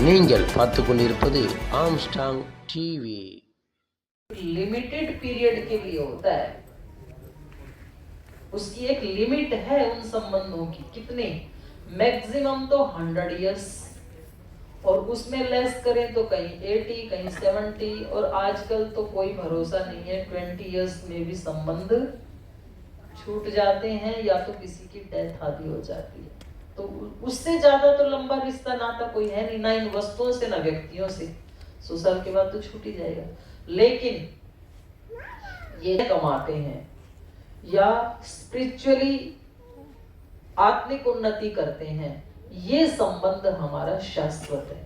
நீங்கள் பார்த்து கொண்டிருப்பது ஆம்ஸ்ட்ராங் டிவி। लिमिटेड पीरियड के लिए होता है, उसकी एक लिमिट है उन संबंधों की। कितने? मैक्सिमम तो 100 इयर्स, और उसमें लेस करें तो कहीं 80, कहीं 70, और आजकल तो कोई भरोसा नहीं है, 20 इयर्स में भी संबंध छूट जाते हैं या तो किसी की डेथ आदि हो जाती है। तो उससे ज्यादा तो लंबा रिश्ता नाता कोई है नहीं, ना इन वस्तुओं से ना व्यक्तियों से। 100 साल के बाद तो छूट ही जाएगा। लेकिन ये कमाते हैं या स्पिरिचुअली आत्मिक उन्नति करते हैं, ये संबंध हमारा शाश्वत है।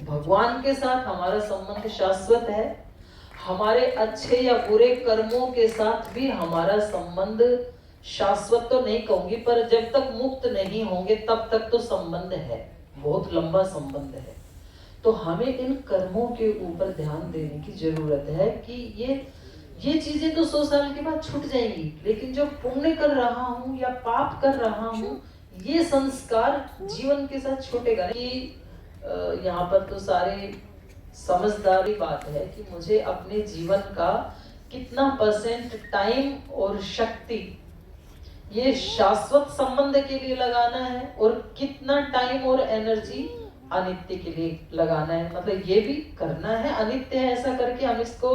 भगवान के साथ हमारा संबंध शाश्वत है। हमारे अच्छे या बुरे कर्मों के साथ भी हमारा संबंध शाश्वत तो नहीं कहूंगी, पर जब तक मुक्त नहीं होंगे तब तक तो संबंध है, बहुत लंबा संबंध है। तो हमें इन कर्मों के ऊपर ध्यान देने की जरूरत है कि ये चीजें तो 100 साल के बाद छूट जाएंगी, लेकिन जो पुण्य कर रहा हूँ या पाप कर रहा हूँ, ये संस्कार जीवन के साथ छूटेगा नहीं। यहाँ पर तो सारे समझदारी बात है कि मुझे अपने जीवन का कितना % टाइम और शक्ति ये शाश्वत संबंध के लिए लगाना है, और कितना टाइम और एनर्जी अनित्य के लिए लगाना है। मतलब ये भी करना है, अनित्य है ऐसा करके हम इसको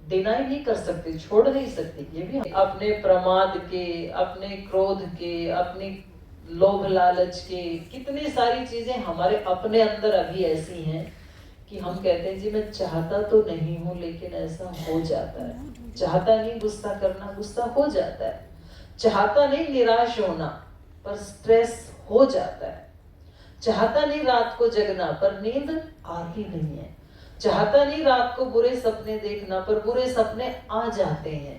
डिनाई नहीं कर सकते, छोड़ नहीं सकते। ये भी अपने प्रमाद के, अपने क्रोध के, अपनी लोभ लालच के, कितनी सारी चीजें हमारे अपने अंदर अभी ऐसी हैं कि हम कहते हैं जी मैं चाहता तो नहीं हूँ, लेकिन ऐसा हो जाता है। चाहता नहीं गुस्सा करना, गुस्सा हो जाता है। चाहता नहीं निराश होना, पर स्ट्रेस हो जाता है। चाहता नहीं रात को जगना, पर नींद आती नहीं है। चाहता नहीं रात को बुरे सपने देखना, पर बुरे सपने आ जाते हैं।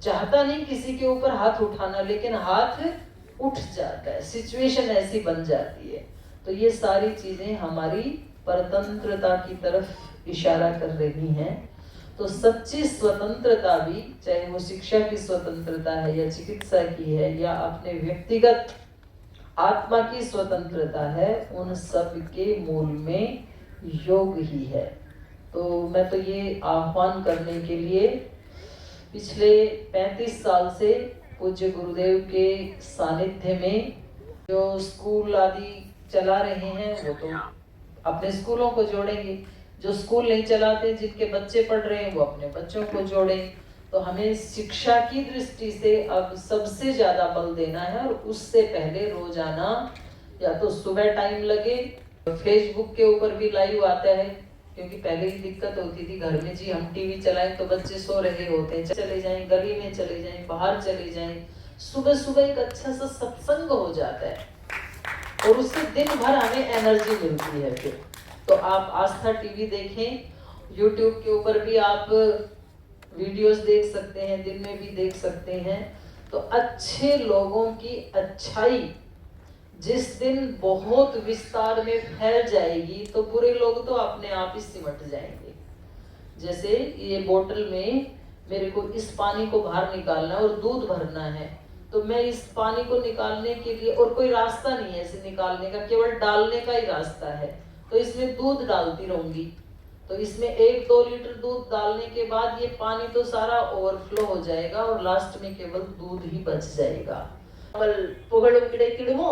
चाहता नहीं किसी के ऊपर हाथ उठाना, लेकिन हाथ उठ जाता है, सिचुएशन ऐसी बन जाती है। तो ये सारी चीजें हमारी परतंत्रता की तरफ इशारा कर रही हैं। तो सच्ची स्वतंत्रता भी, चाहे वो शिक्षा की स्वतंत्रता है या चिकित्सा की है या अपने व्यक्तिगत आत्मा की स्वतंत्रता है, उन सब के मूल में योग ही है। तो मैं तो ये आह्वान करने के लिए पिछले 35 साल से पूज्य गुरुदेव के सानिध्य में जो स्कूल आदि चला रहे हैं, वो तो अपने स्कूलों को जोड़ेंगे। जो स्कूल नहीं चलाते, जिनके बच्चे पढ़ रहे हैं, वो अपने बच्चों को जोड़ें। तो हमें शिक्षा की दृष्टि से अब सबसे ज्यादा बल देना है, और उससे पहले रोजाना या तो सुबह टाइम लगे, फेसबुक के ऊपर भी लाइव आता है, क्योंकि पहले ही दिक्कत होती थी घर में जी हम टीवी चलाएं तो बच्चे सो रहे होते हैं, चले जाएं गली में, चले जाएं बाहर, चले जाएं। सुबह सुबह एक अच्छा सा सत्संग हो जाता है, और उससे दिन भर हमें एनर्जी मिलती है। फिर तो आप आस्था टीवी देखें, यूट्यूब के ऊपर भी आप वीडियोस देख सकते हैं, दिन में भी देख सकते हैं। तो अच्छे लोगों की अच्छाई जिस दिन बहुत विस्तार में फैल जाएगी, तो बुरे लोग तो अपने आप ही सिमट जाएंगे। जैसे ये बोतल में मेरे को इस पानी को बाहर निकालना है और दूध भरना है, तो मैं इस पानी को निकालने के लिए, और कोई रास्ता नहीं है इसे निकालने का, केवल डालने का ही रास्ता है, तो इसमें दूध डालती रहूंगी। तो इसमें 1-2 लीटर दूध डालने के बाद ये पानी तो सारा ओवरफ्लो हो जाएगा, और लास्ट में केवल दूध ही बच जाएगा। புகழும் கிடைத்திடுமோ.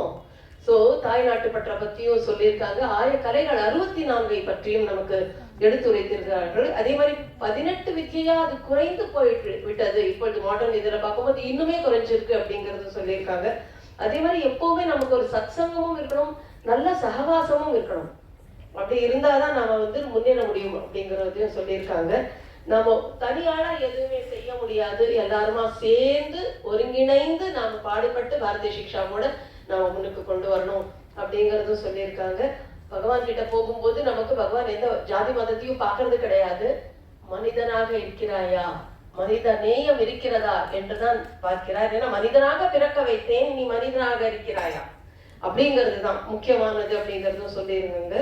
சோ தாய்நாட்டு பற்ற பத்தியும் சொல்லியிருக்காங்க. ஆய கலைகள் 64 பற்றியும் நமக்கு எடுத்துரைத்திருக்கிறார்கள். அதே மாதிரி 18 வித்தியா அது குறைந்து போயிட்டு விட்டது. இப்பொழுது மாடர்ன் இதில் பார்க்கும்போது இன்னுமே குறைஞ்சிருக்கு அப்படிங்கறது சொல்லியிருக்காங்க. அதே மாதிரி எப்பவுமே நமக்கு ஒரு சத்சங்கமும் இருக்கணும், நல்ல சகவாசமும் இருக்கணும். அப்படி இருந்தாதான் நாம முன்னேற முடியும் அப்படிங்கறதையும் சொல்லியிருக்காங்க. நாம தனியாளா எதுவுமே செய்ய முடியாது, எல்லாருமா சேர்ந்து ஒருங்கிணைந்து நாம பாடுபட்டு பாரதிய சிக்ஷாவோட நாம முன்னுக்கு கொண்டு வரணும் அப்படிங்கறதும் சொல்லியிருக்காங்க. பகவான் கிட்ட போகும்போது நமக்கு பகவான் எந்த ஜாதி மதத்தையும் பார்க்கறது கிடையாது. மனிதனாக இருக்கிறாயா, மனித நேயம் இருக்கிறதா என்றுதான் பார்க்கிறார். ஏன்னா மனிதனாக பிறக்க வைத்தேன், நீ மனிதனாக இருக்கிறாயா அப்படிங்கிறது தான் முக்கியமானது அப்படிங்கறதும் சொல்லியிருந்தாங்க.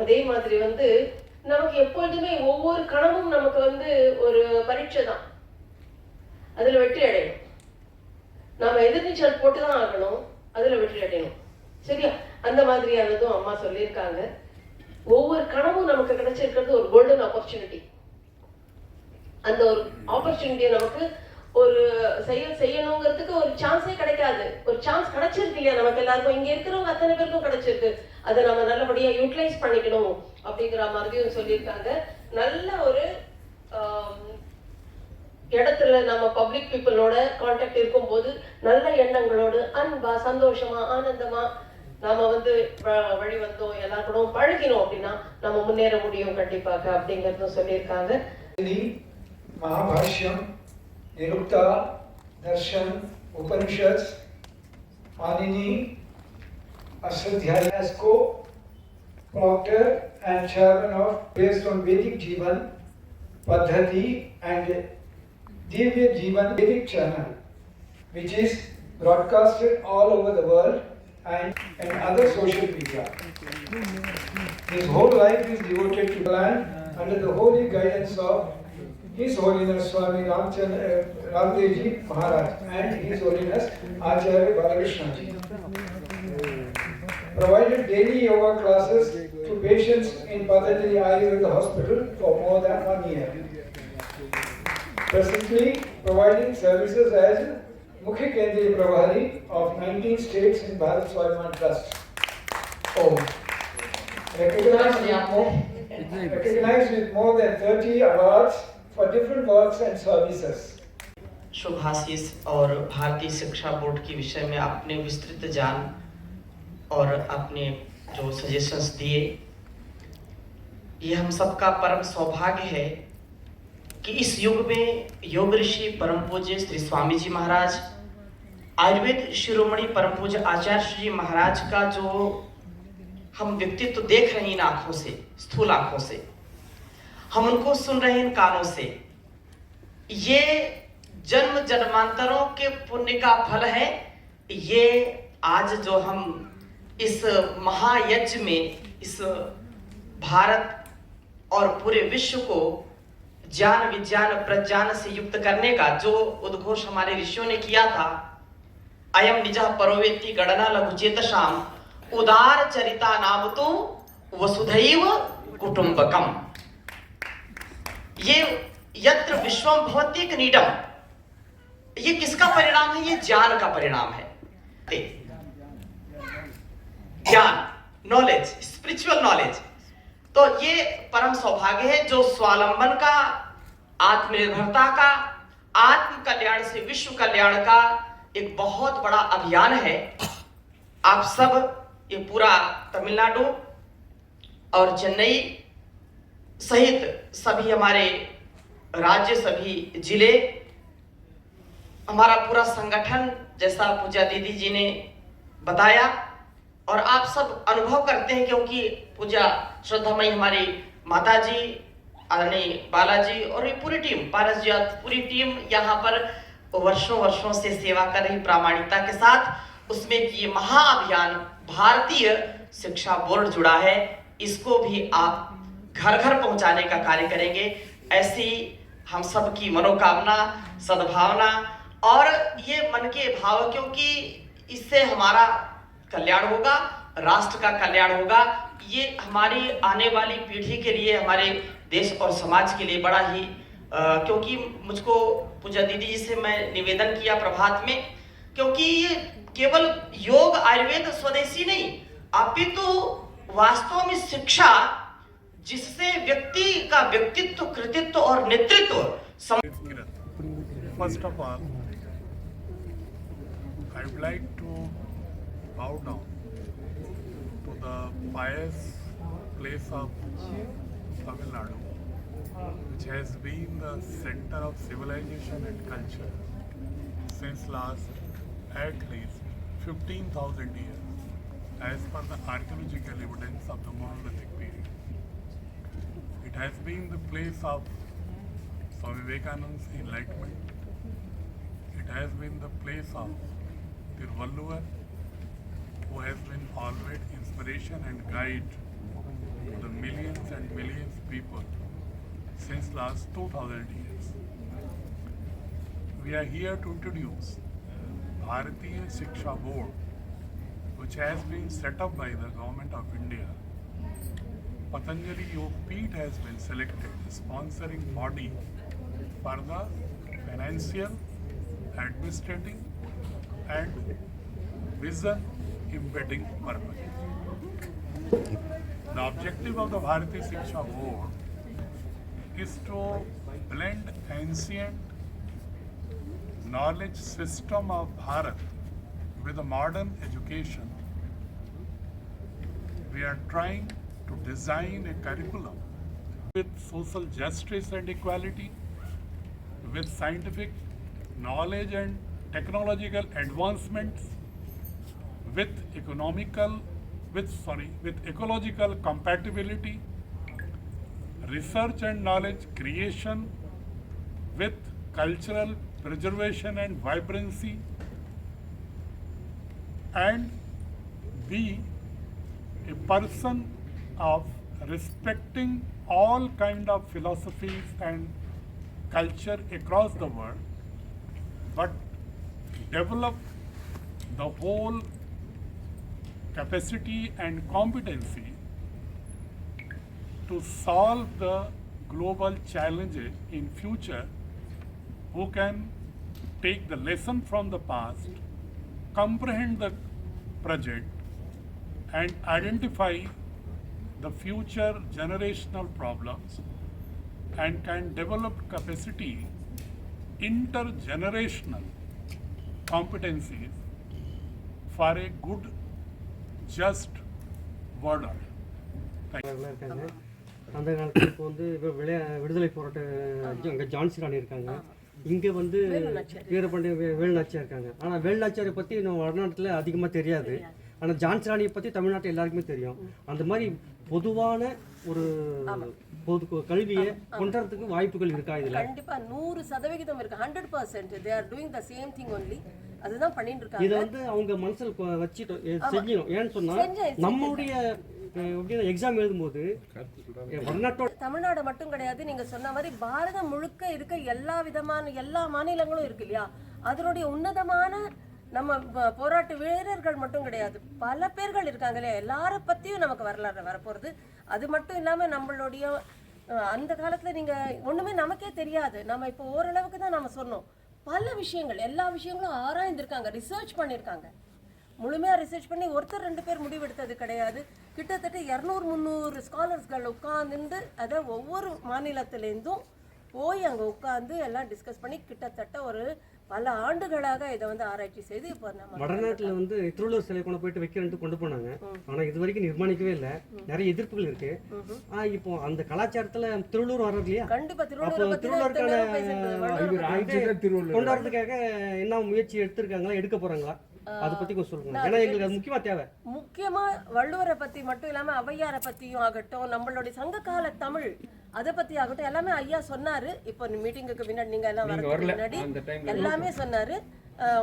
அதே மாதிரி நமக்கு எப்பொழுதுமே ஒவ்வொரு கணமும் நமக்கு ஒரு பரீட்சை தான், அதுல வெற்றி அடையணும். நாம எதிர்நீச்சல் போட்டுதான் ஆகணும், அதுல வெற்றி அடையணும். சரியா? அந்த மாதிரியானதும் அம்மா சொல்லியிருக்காங்க. ஒவ்வொரு கணமும் நமக்கு கிடைச்சிருக்கிறது ஒரு கோல்டன் ஆப்பர்ச்சுனிட்டி. அந்த ஒரு ஆப்பர்ச்சுனிட்டியை நமக்கு ஒரு செய்யணுங்கிறதுக்கு ஒரு சான்ஸே கிடைக்காது. ஒரு சான்ஸ் கிடைச்சிருக்கு இல்லையா நமக்கு எல்லாருக்கும், இங்க இருக்கிறவங்க அத்தனை பேருக்கும் கிடைச்சிருக்கு. அதை நம்ம நல்லபடியா யூட்டிலைஸ் பண்ணிக்கணும் அப்படிங்கிற மாதிரியும் சொல்லியிருக்காங்க. நல்ல ஒரு இடத்துல நம்ம பப்ளிக் பீப்புளோட கான்டாக்ட் இருக்கும்போது நல்ல எண்ணங்களோடு அன்பா சந்தோஷமா ஆனந்தமா நாம வழி வந்தோம் எல்லாரும் கூட பழகினோம் அப்படின்னா நம்ம முன்னேற முடியும் கண்டிப்பாக அப்படிங்கறதும் சொல்லியிருக்காங்க. महाभाष्यम, निरुक्ता, दर्शन, उपनिषद, पाणिनि, अष्टाध्यायी को proctor and chairman of based on Vedic Jeevan Paddhati and Divya Jeevan Vedic channel, which is broadcasted all over the world and other social media. His whole life is devoted to land under the holy guidance of His Holiness Swami Ramdev Ji Maharaj and His Holiness Acharya Balakrishna Ji. Provided daily yoga classes to patients in Patanjali Ayurveda Hospital for more than 1 year. Presently providing services as Mukhi Kendriya Prabhari of 19 states in Bharat Swamiman Trust. Recognized with more than 30 awards for different works and services. शुभाशीष और भारतीय शिक्षा board के विषय में आपने विस्तृत जान और आपने जो सजेशंस दिए, ये हम सबका परम सौभाग्य है कि इस युग में योग ऋषि परम पूज्य श्री स्वामी जी महाराज, आयुर्वेद शिरोमणि परम पूज्य आचार्य श्री जी महाराज का जो हम व्यक्तित्व देख रहे हैं इन आंखों से, स्थूल आंखों से, हम उनको सुन रहे हैं इन कानों से, ये जन्म जन्मांतरों के पुण्य का फल है। ये आज जो हम इस महायज्ञ में इस भारत और पूरे विश्व को ज्ञान विज्ञान प्रज्ञान से युक्त करने का जो उद्घोष हमारे ऋषियों ने किया था, अयम निजः परोवेति गणना लघुचेतसाम उदार चरिता नाम तो वसुधैव कुटुंबकम। ये यत्र विश्वम भवति नीडम, ये किसका परिणाम है? ये ज्ञान का परिणाम है। ज्ञान, नॉलेज, स्पिरिचुअल नॉलेज। तो ये परम सौभाग्य है जो स्वावलंबन का, आत्मनिर्भरता का, आत्म कल्याण से विश्व कल्याण का एक बहुत बड़ा अभियान है। आप सब, ये पूरा तमिलनाडु और चेन्नई सहित सभी हमारे राज्य, सभी जिले, हमारा पूरा संगठन, जैसा पूजा दीदी जी ने बताया, और आप सब अनुभव करते हैं क्योंकि पूजा श्रद्धामयी हमारी माता जी, आदरणीय बालाजी और ये पूरी टीम, पारस जी, पूरी टीम यहाँ पर वर्षों से सेवा कर रही प्रामाणिकता के साथ। उसमें ये महाअभियान भारतीय शिक्षा बोर्ड जुड़ा है, इसको भी आप घर घर पहुंचाने का कार्य करेंगे। ऐसी हम सब की मनोकामना, सद्भावना और ये मन के भाव, क्योंकि इससे हमारा कल्याण होगा, राष्ट्र का कल्याण होगा। ये हमारी आने वाली पीढ़ी के लिए, हमारे देश और समाज के लिए बड़ा ही क्योंकि मुझको पूजा दीदी जी से मैं निवेदन किया प्रभात में, क्योंकि ये केवल योग आयुर्वेद स्वदेशी नहीं, अपितु वास्तव में शिक्षा जिससे व्यक्ति का व्यक्तित्व, कृतित्व और नेतृत्व। First of all, I would like to bow down to the pious place of Tamil Nadu, which has been the center of civilization and culture since last at least 15,000 years, as per the archaeological evidence of the Monolithic period. It has been the place of Swami Vivekananda's enlightenment. It has been the place of Tiruvalluvar, who has been always inspiration and guide to the millions and millions of people since last 2,000 years. We are here to introduce Bharatiya Shiksha Board, which has been set up by the Government of India Patanjali Yogpeeth has been selected sponsoring body for the financial, administrative and vision embedding purpose. The objective of the Bharatiya Shiksha Board is to blend ancient knowledge system of Bharat with a modern education. We are trying to design a curriculum with social justice and equality, with scientific knowledge and technological advancements, with ecological compatibility, research and knowledge creation, with cultural preservation and vibrancy, and be a person of respecting all kind of philosophies and culture across the world, but develop the whole capacity and competency to solve the global challenges in future, who can take the lesson from the past, comprehend the present, and identify the future generational problems, and can develop capacity, intergenerational competencies for a good, just world order. Thank you. இருக்காங்க. அந்த காலத்தில் இப்போ வந்து இப்போ விடுதலை போராட்ட அங்கே ஜான்சி ராணி இருக்காங்க. இங்கே வந்து வீரபாண்டிய வேலுநாச்சியார் இருக்காங்க. ஆனால் வேலுநாச்சியாரை பற்றி நம்ம வடநாட்டில் அதிகமாக தெரியாது. ஆனால் ஜான்சி ராணியை பற்றி தமிழ்நாட்டில் எல்லாருக்குமே தெரியும். அந்த மாதிரி பொதுவான ஒரு பொது கல்வியை கொண்டுறதுக்கு வாய்ப்புகள் இருக்கா? இதில் கண்டிப்பா 100% இருக்கு. 100% they are doing the same thing only. அதுதான் பண்ணிட்டு இருக்காங்க. இதை வந்து அவங்க மனசில் வச்சுட்டு செஞ்சணும். ஏன்னு சொன்னால் நம்மளுடைய எக்ஸாம் எழுதும்போது தமிழ்நாடு மட்டும் கிடையாது, நீங்க சொன்ன மாதிரி பாரதம் முழுக்க இருக்க எல்லா மாநிலங்களும் இருக்கு இல்லையா, அதனுடைய உன்னதமான நம்ம போராட்ட வீரர்கள் மட்டும் கிடையாது, பல பேர்கள் இருக்காங்க இல்லையா, எல்லார பத்தியும் நமக்கு வரலாறு வரப்போறது. அது மட்டும் இல்லாம நம்மளுடைய அந்த காலத்துல நீங்க ஒண்ணுமே நமக்கே தெரியாது, நம்ம இப்போ ஓரளவுக்கு தான் நம்ம சொன்னோம். பல விஷயங்கள் எல்லா விஷயங்களும் ஆராய்ந்திருக்காங்க, ரிசர்ச் பண்ணியிருக்காங்க. முழுமையாக ரிசர்ச் பண்ணி ஒருத்தர் 2 பேர் முடிவெடுத்தது கிடையாது. கிட்டத்தட்ட 200-300 ஸ்காலர்ஸ்கள் உட்கார்ந்து அதை ஒவ்வொரு மாநிலத்திலேருந்தும் போய் அங்கே உட்கார்ந்து எல்லாம் டிஸ்கஸ் பண்ணி கிட்டத்தட்ட ஒரு பல ஆண்டுகளாக இதை வந்து ஆராய்ச்சி செய்து இப்போ நம்ம வடநாட்டில் வந்து திருவள்ளுவர் சிலை கொண்டு போயிட்டு வைக்கிறேன்ட்டு கொண்டு போனாங்க. ஆனால் இது வரைக்கும் நிர்மாணிக்கவே இல்லை, நிறைய எதிர்ப்புகள் இருக்கு. இப்போ அந்த கலாச்சாரத்தில் திருவள்ளுவர் வர்றது இல்லையா, கண்டிப்பா திருவள்ளுவருக்கான கொண்டாடுறதுக்காக என்ன முயற்சி எடுத்திருக்காங்களா, எடுக்க போறாங்களா, அதை பத்தி கொஞ்சம் சொல்லுங்க. ஏன்னா எங்களுக்கு அது முக்கியமா தேவை. முக்கியமா வள்ளுவரை பத்தி மட்டும் இல்லாம ஔவையாரை பத்தியும் ஆகட்டும், நம்மளுடைய சங்ககால தமிழ் அதை பத்தி ஆகட்டும், எல்லாமே ஐயா சொன்னாரு. இப்போ மீட்டிங்குக்கு முன்னாடி நீங்க எல்லாம் வரதுக்கு முன்னாடி எல்லாமே சொன்னாரு.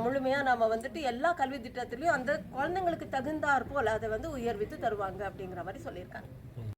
முழுமையா நாம வந்துட்டு எல்லா கல்வி திட்டத்திலயும் அந்த குழந்தைங்களுக்கு தகுந்தாற் போல் அதை வந்து உயர்வித்து தருவாங்க அப்படிங்கிற மாதிரி சொல்லியிருக்காங்க.